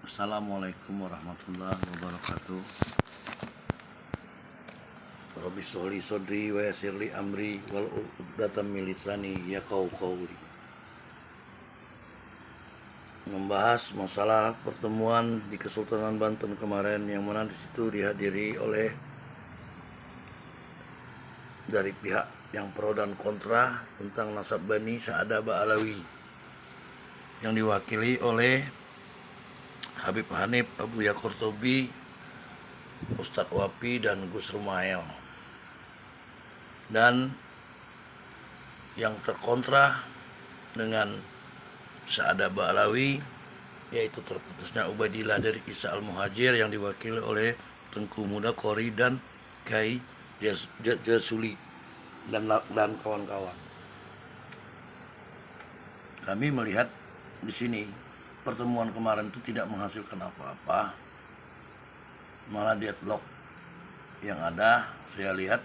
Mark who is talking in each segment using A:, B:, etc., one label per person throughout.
A: Assalamualaikum warahmatullahi wabarakatuh. Rabbi sholli sodri wa yassirli amri wal uqdatam min lisani yaqaulu qawli. Membahas masalah pertemuan di Kesultanan Banten kemarin, yang mana di situ dihadiri oleh dari pihak yang pro dan kontra tentang nasab Bani Sa'adah Ba'alawi, yang diwakili oleh Habib Hanif, Abu Yakurtobi, Ustadz Wapi, dan Gus Rumael. Dan yang terkontra dengan Sa'adah Ba'alawi yaitu terputusnya Ubaidillah dari Isa Al-Muhajir, yang diwakili oleh Tengku Muda Qori dan Kai Jasuli dan kawan-kawan. Kami melihat di sini pertemuan kemarin itu tidak menghasilkan apa-apa, malah deadlock. Yang ada saya lihat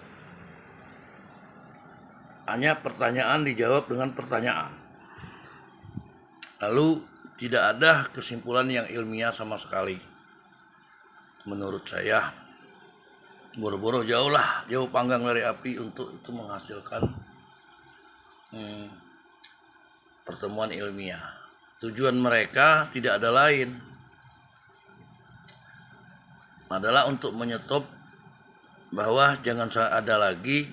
A: hanya pertanyaan dijawab dengan pertanyaan, lalu tidak ada kesimpulan yang ilmiah sama sekali. Menurut saya boro-boro jauh panggang dari api untuk itu menghasilkan pertemuan ilmiah. Tujuan mereka tidak ada lain, adalah untuk menyetop bahwa jangan ada lagi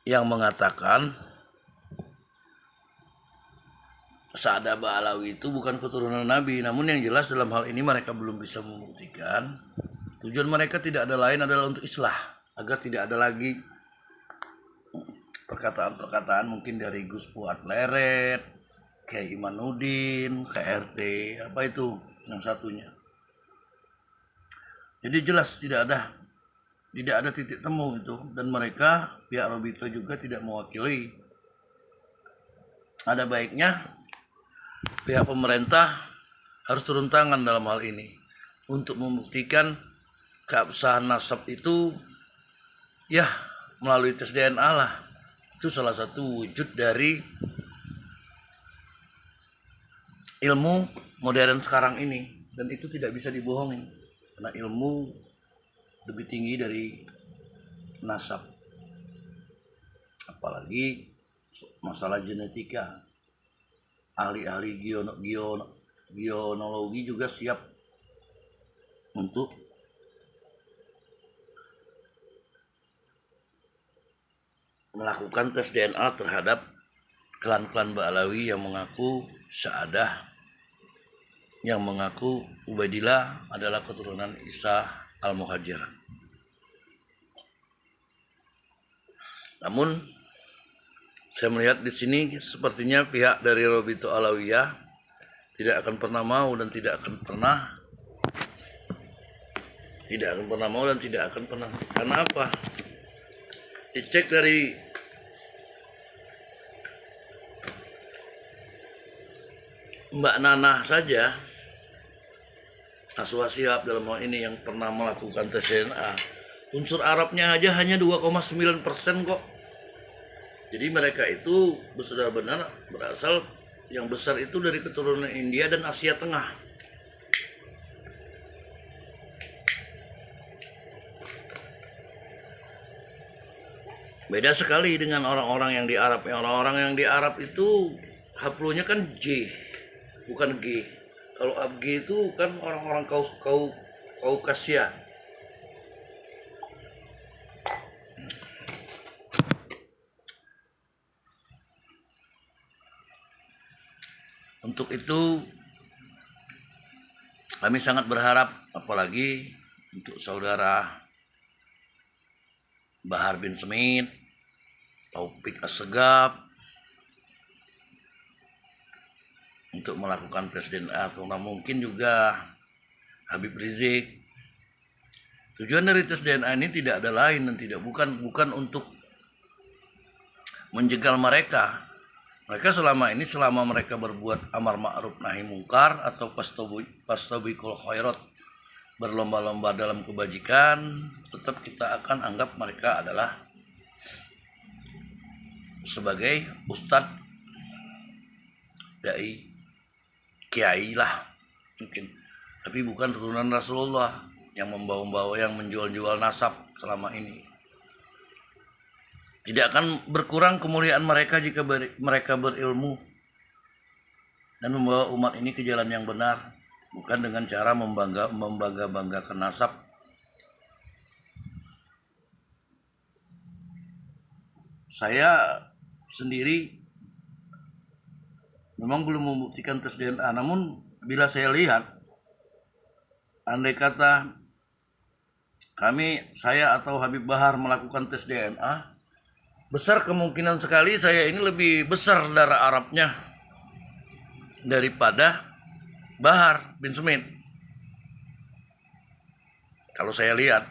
A: yang mengatakan Sa'adah Ba'alawi itu bukan keturunan Nabi. Namun yang jelas dalam hal ini mereka belum bisa membuktikan. Tujuan mereka tidak ada lain adalah untuk islah, agar tidak ada lagi perkataan-perkataan mungkin dari Gus Fuad Leret, kayak Imanuddin, KRT, apa itu yang satunya. Jadi jelas tidak ada titik temu itu, dan mereka pihak Robito juga tidak mewakili. Ada baiknya pihak pemerintah harus turun tangan dalam hal ini untuk membuktikan keabsahan nasab itu ya melalui tes DNA lah. Itu salah satu wujud dari ilmu modern sekarang ini, dan itu tidak bisa dibohongi karena ilmu lebih tinggi dari nasab, apalagi masalah genetika. Ahli-ahli genealogi juga siap untuk melakukan tes DNA terhadap klan-klan Ba'alawi yang mengaku Sa'adah, yang mengaku Ubaidillah adalah keturunan Isa Al-Muhajir. Namun saya melihat di sini sepertinya pihak dari Robito Alawiyah tidak akan pernah mau dan tidak akan pernah Karena apa? Dicek dari Mbak Nanah saja, Naswa Shihab dalam hal ini yang pernah melakukan tes DNA, unsur Arabnya aja hanya 2,9% kok. Jadi mereka itu benar-benar berasal yang besar itu dari keturunan India dan Asia Tengah. Beda sekali dengan orang-orang yang di Arab. Orang-orang yang di Arab itu haplonya kan J, bukan G. Kalau G itu kan orang-orang Kaukasia. Untuk itu kami sangat berharap, apalagi untuk saudara Bahar bin Smith, Taufik Assegaf, untuk melakukan tes DNA, atau mungkin juga Habib Rizik. Tujuan dari tes DNA ini tidak ada lain dan bukan untuk menjegal mereka. Mereka selama mereka berbuat amar ma'ruf nahi mungkar atau fastabiqul khairat, berlomba-lomba dalam kebajikan, tetap kita akan anggap mereka adalah sebagai ustadz, dai, kiai lah, mungkin, tapi bukan turunan Rasulullah yang membawa-bawa, yang menjual-jual nasab selama ini. Tidak akan berkurang kemuliaan mereka jika mereka berilmu dan membawa umat ini ke jalan yang benar, bukan dengan cara membangga-banggakan nasab. Saya sendiri memang belum membuktikan tes DNA, namun bila saya lihat, andai kata saya atau Habib Bahar melakukan tes DNA, besar kemungkinan sekali saya ini lebih besar darah Arabnya daripada Bahar bin Smith. Kalau saya lihat,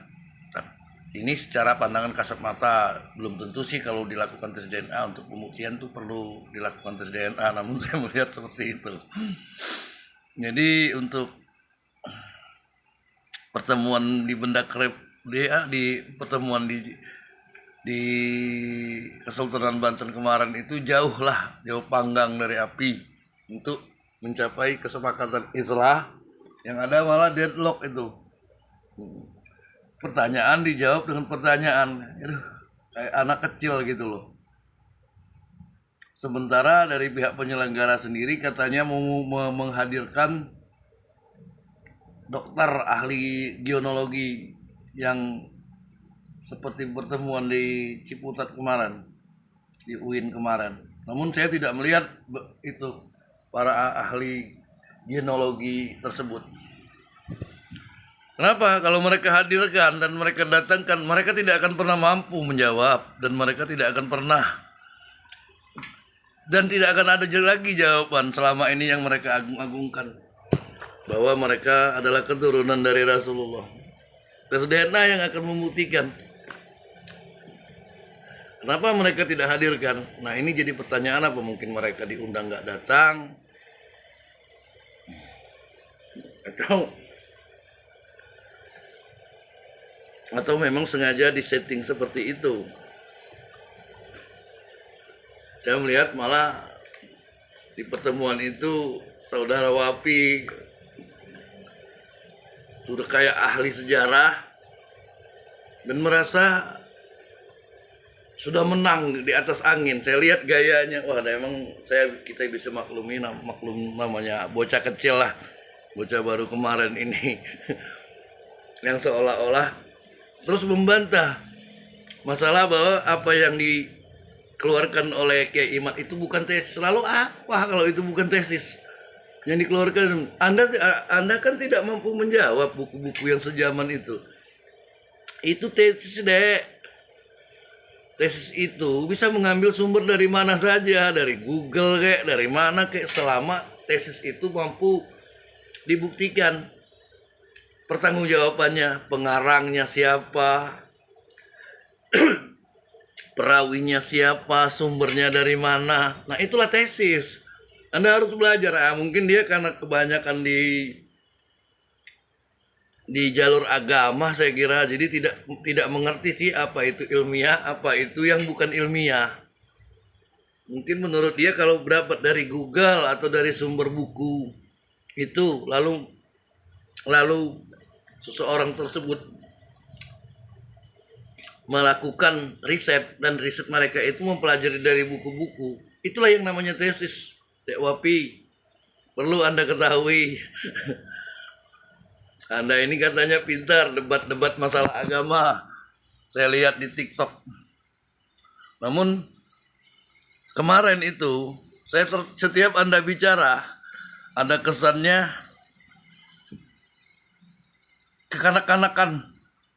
A: ini secara pandangan kasat mata, belum tentu sih kalau dilakukan tes DNA untuk pembuktian tuh perlu dilakukan tes DNA, namun saya melihat seperti itu. Jadi untuk pertemuan di Benda Krep di pertemuan di Kesultanan Banten kemarin itu jauh panggang dari api untuk mencapai kesepakatan islah, yang ada malah deadlock itu. Pertanyaan dijawab dengan pertanyaan, kayak anak kecil gitu loh. Sementara dari pihak penyelenggara sendiri katanya mau menghadirkan dokter ahli geologi yang seperti pertemuan di Ciputat kemarin, di UIN kemarin. Namun saya tidak melihat itu para ahli geologi tersebut. Kenapa? Kalau mereka hadirkan dan mereka datangkan, mereka tidak akan pernah mampu menjawab, dan mereka tidak akan pernah, dan tidak akan ada lagi jawaban selama ini yang mereka agung-agungkan, bahwa mereka adalah keturunan dari Rasulullah. Tes DNA yang akan membuktikan. Kenapa mereka tidak hadirkan? Nah, ini jadi pertanyaan, apa mungkin mereka diundang nggak datang? Atau memang sengaja disetting seperti itu? Saya melihat malah di pertemuan itu saudara Wapi sudah kayak ahli sejarah dan merasa sudah menang di atas angin. Saya lihat gayanya, wah, emang kita bisa maklum namanya bocah kecil lah, bocah baru kemarin ini yang seolah-olah terus membantah masalah bahwa apa yang dikeluarkan oleh Kiai Imad itu bukan tesis. Selalu apa kalau itu bukan tesis yang dikeluarkan? Anda kan tidak mampu menjawab buku-buku yang sejaman itu. Itu tesis, Dek. Tesis itu bisa mengambil sumber dari mana saja, dari Google kayak dari mana kayak, selama tesis itu mampu dibuktikan pertanggungjawabannya, pengarangnya siapa, perawinya siapa, sumbernya dari mana. Nah, itulah tesis. Anda harus belajar. Mungkin dia karena kebanyakan di jalur agama, saya kira, jadi tidak mengerti sih apa itu ilmiah, apa itu yang bukan ilmiah. Mungkin menurut dia kalau dapat dari Google atau dari sumber buku itu, lalu seseorang tersebut melakukan riset, dan riset mereka itu mempelajari dari buku-buku, itulah yang namanya tesis. Dek Wapi, perlu Anda ketahui. Anda ini katanya pintar debat-debat masalah agama, saya lihat di TikTok. Namun kemarin itu setiap Anda bicara, ada kesannya kekanak-kanakan,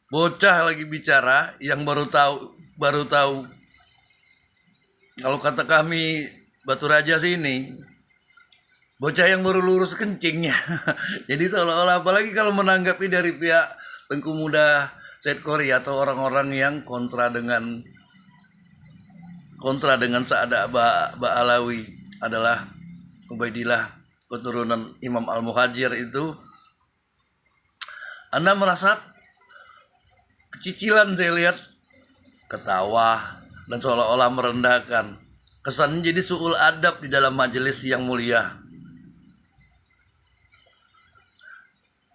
A: bocah lagi bicara yang baru tahu. Kalau kata kami Batu Raja sini, bocah yang baru lurus kencingnya. Jadi seolah-olah, apalagi kalau menanggapi dari pihak Tengku Muda Said Qori atau orang-orang yang kontra dengan Sa'ada Ba'alawi adalah Ubaidillah keturunan Imam Al-Muhajir itu, Anda merasa kecicilan, saya lihat, ketawa dan seolah-olah merendahkan. Kesannya jadi su'ul adab di dalam majelis yang mulia.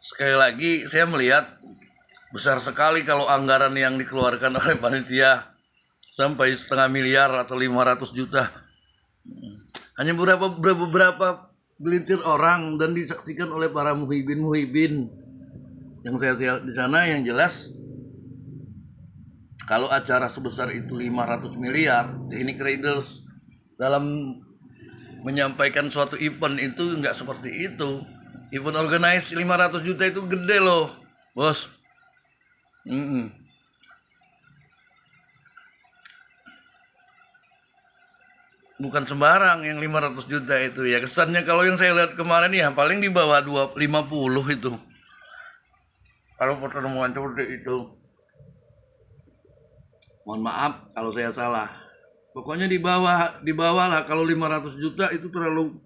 A: sekali lagi saya melihat besar sekali kalau anggaran yang dikeluarkan oleh panitia sampai 500 miliar atau 500 juta. Hanya beberapa gelintir orang dan disaksikan oleh para muhibin yang saya lihat di sana. Yang jelas kalau acara sebesar itu 500 miliar, teknik Raiders dalam menyampaikan suatu event itu nggak seperti itu. Event organize 500 juta itu gede loh, bos. Bukan sembarang yang 500 juta itu ya. Kesannya kalau yang saya lihat kemarin ya paling di bawah 50 itu. Kalau pertemuan seperti itu. Mohon maaf kalau saya salah. Pokoknya di bawah lah. Kalau 500 juta itu terlalu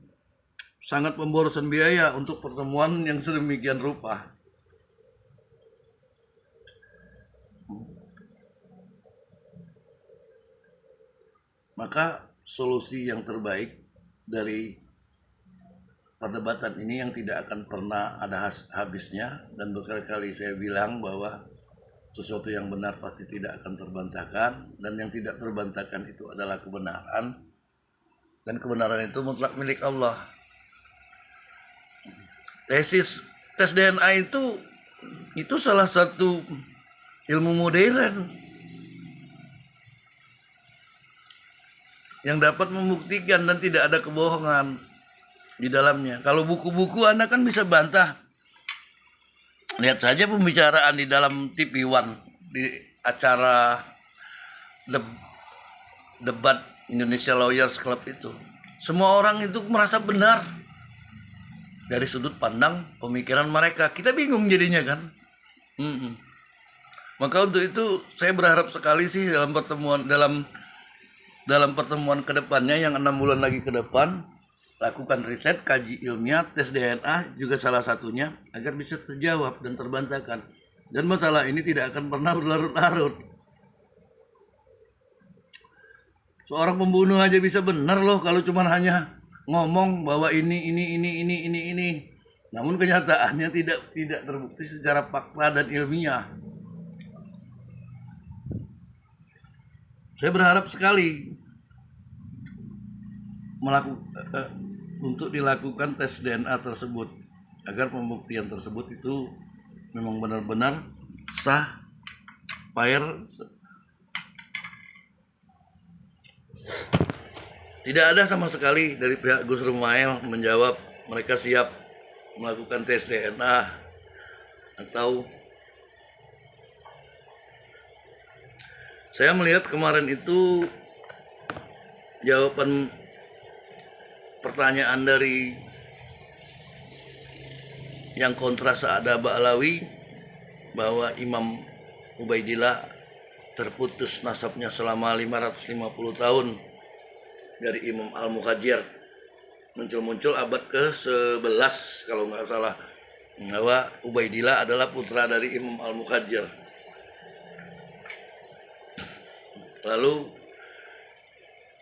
A: sangat pemborosan biaya untuk pertemuan yang sedemikian rupa. Maka solusi yang terbaik dari perdebatan ini yang tidak akan pernah ada habisnya, dan berkali-kali saya bilang bahwa sesuatu yang benar pasti tidak akan terbantahkan, dan yang tidak terbantahkan itu adalah kebenaran, dan kebenaran itu mutlak milik Allah. Tes DNA itu salah satu ilmu modern yang dapat membuktikan dan tidak ada kebohongan di dalamnya. Kalau buku-buku Anda kan bisa bantah. Lihat saja pembicaraan di dalam TV One di acara debat Indonesia Lawyers Club itu. Semua orang itu merasa benar dari sudut pandang pemikiran mereka. Kita bingung jadinya kan. Maka untuk itu saya berharap sekali sih dalam pertemuan kedepannya yang 6 bulan lagi ke depan, lakukan riset, kaji ilmiah, tes DNA juga salah satunya agar bisa terjawab dan terbantahkan. Dan masalah ini tidak akan pernah berlarut-larut. Seorang pembunuh aja bisa benar loh kalau cuma hanya ngomong bahwa ini. Namun kenyataannya tidak terbukti secara fakta dan ilmiah. Saya berharap sekali untuk dilakukan tes DNA tersebut agar pembuktian tersebut itu memang benar-benar sah, fair. Tidak ada sama sekali dari pihak Gus Rumail menjawab mereka siap melakukan tes DNA atau saya melihat kemarin itu jawaban pertanyaan dari yang kontra Sa'ada Ba'alawi bahwa Imam Ubaidillah terputus nasabnya selama 550 tahun dari Imam Al-Muhajir. Muncul abad ke-11 kalau nggak salah, bahwa Ubaidillah adalah putra dari Imam Al-Muhajir. Lalu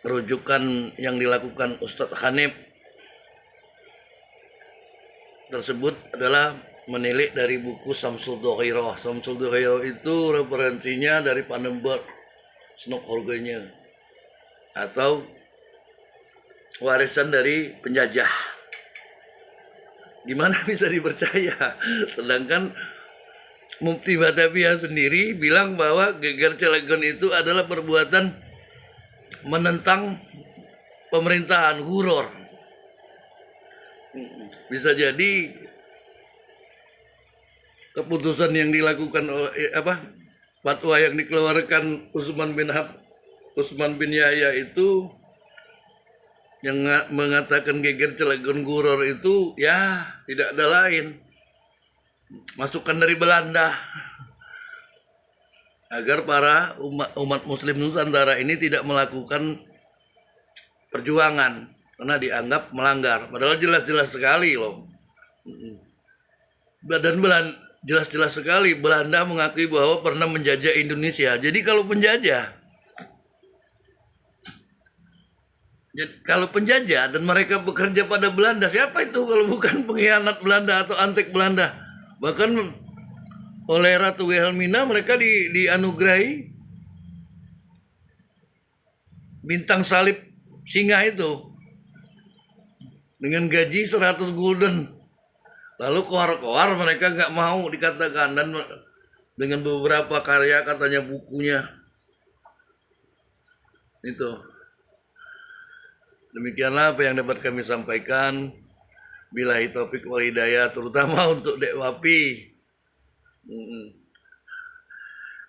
A: rujukan yang dilakukan Ustadz Hanif tersebut adalah menilik dari buku Samsul Dohiro. Samsul Dohiro itu referensinya dari Panenberg, Snok Horgenya, atau warisan dari penjajah. Gimana bisa dipercaya? Sedangkan Mufti Batavia sendiri bilang bahwa geger Cilegon itu adalah perbuatan menentang pemerintahan, huror. Bisa jadi keputusan yang dilakukan oleh fatwa yang dikeluarkan Utsman bin Yahya itu yang mengatakan geger Cilegon huror itu ya tidak ada lain, masukan dari Belanda agar para umat muslim Nusantara ini tidak melakukan perjuangan karena dianggap melanggar, padahal jelas-jelas sekali loh. Dan jelas-jelas sekali Belanda mengakui bahwa pernah menjajah Indonesia. Jadi kalau penjajah dan mereka bekerja pada Belanda, siapa itu kalau bukan pengkhianat Belanda atau antek Belanda? Bahkan oleh Ratu Wilhelmina mereka dianugerahi bintang salib singa itu dengan gaji 100 gulden. Lalu koar-koar mereka nggak mau dikatakan, dan dengan beberapa karya katanya bukunya itu. Demikianlah apa yang dapat kami sampaikan. Billahi taufik wal hidayah, terutama untuk Dek Wapi.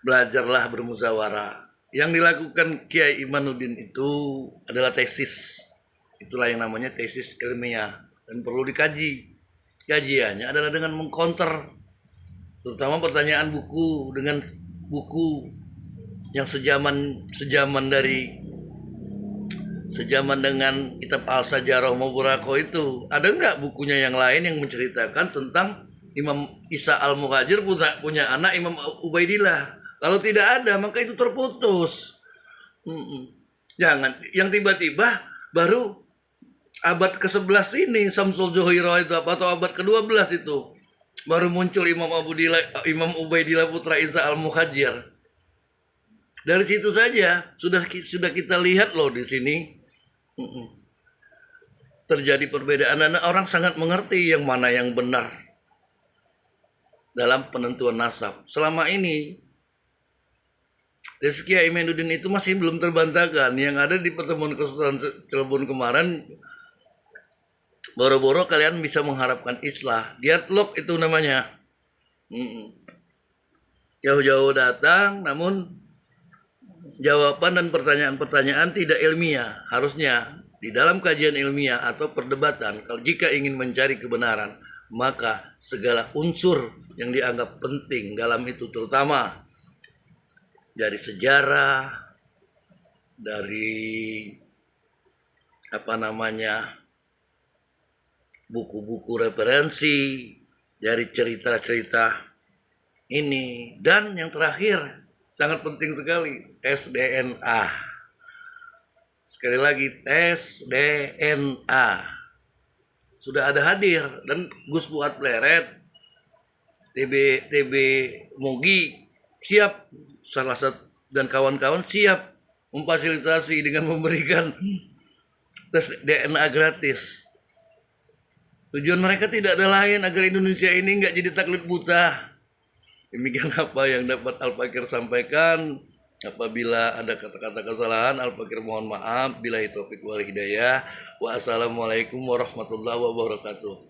A: Belajarlah bermusyawarah. Yang dilakukan Kiai Imanuddin itu adalah tesis. Itulah yang namanya tesis ilmiah dan perlu dikaji. Kajiannya adalah dengan mengcounter, terutama pertanyaan buku dengan buku yang sejaman dengan kitab Al-Sajarah Mubarakah itu. Ada nggak bukunya yang lain yang menceritakan tentang Imam Isa Al-Muhajir punya anak Imam Ubaidillah? Kalau tidak ada, maka itu terputus. Jangan yang tiba-tiba baru abad ke-11 ini Samsul Johiro itu atau abad ke-12 itu baru muncul Imam Ubaidillah putra Isa Al-Muhajir. Dari situ saja sudah kita lihat loh di sini terjadi perbedaan, dan orang sangat mengerti yang mana yang benar dalam penentuan nasab. Selama ini Rezeki Imanuddin itu masih belum terbantahkan. Yang ada di pertemuan Kesultanan Cirebon kemarin, boro-boro kalian bisa mengharapkan islah. Dialog itu namanya. Jauh-jauh datang, namun jawaban dan pertanyaan-pertanyaan tidak ilmiah. Harusnya di dalam kajian ilmiah atau perdebatan, kalau jika ingin mencari kebenaran, maka segala unsur yang dianggap penting dalam itu, terutama dari sejarah, dari buku-buku referensi, dari cerita-cerita ini, dan yang terakhir sangat penting sekali, tes DNA. Sekali lagi, tes DNA sudah ada hadir, dan Gus Fuad Pleret, TB Mogi siap, salah satu dan kawan-kawan siap memfasilitasi dengan memberikan tes DNA gratis. Tujuan mereka tidak ada lain agar Indonesia ini nggak jadi taklid buta. Demikian apa yang dapat Al-Fakir sampaikan. Apabila ada kata-kata kesalahan, Al-Fakir mohon maaf. Billahi taufik wal hidayah. Wassalamualaikum warahmatullahi wabarakatuh.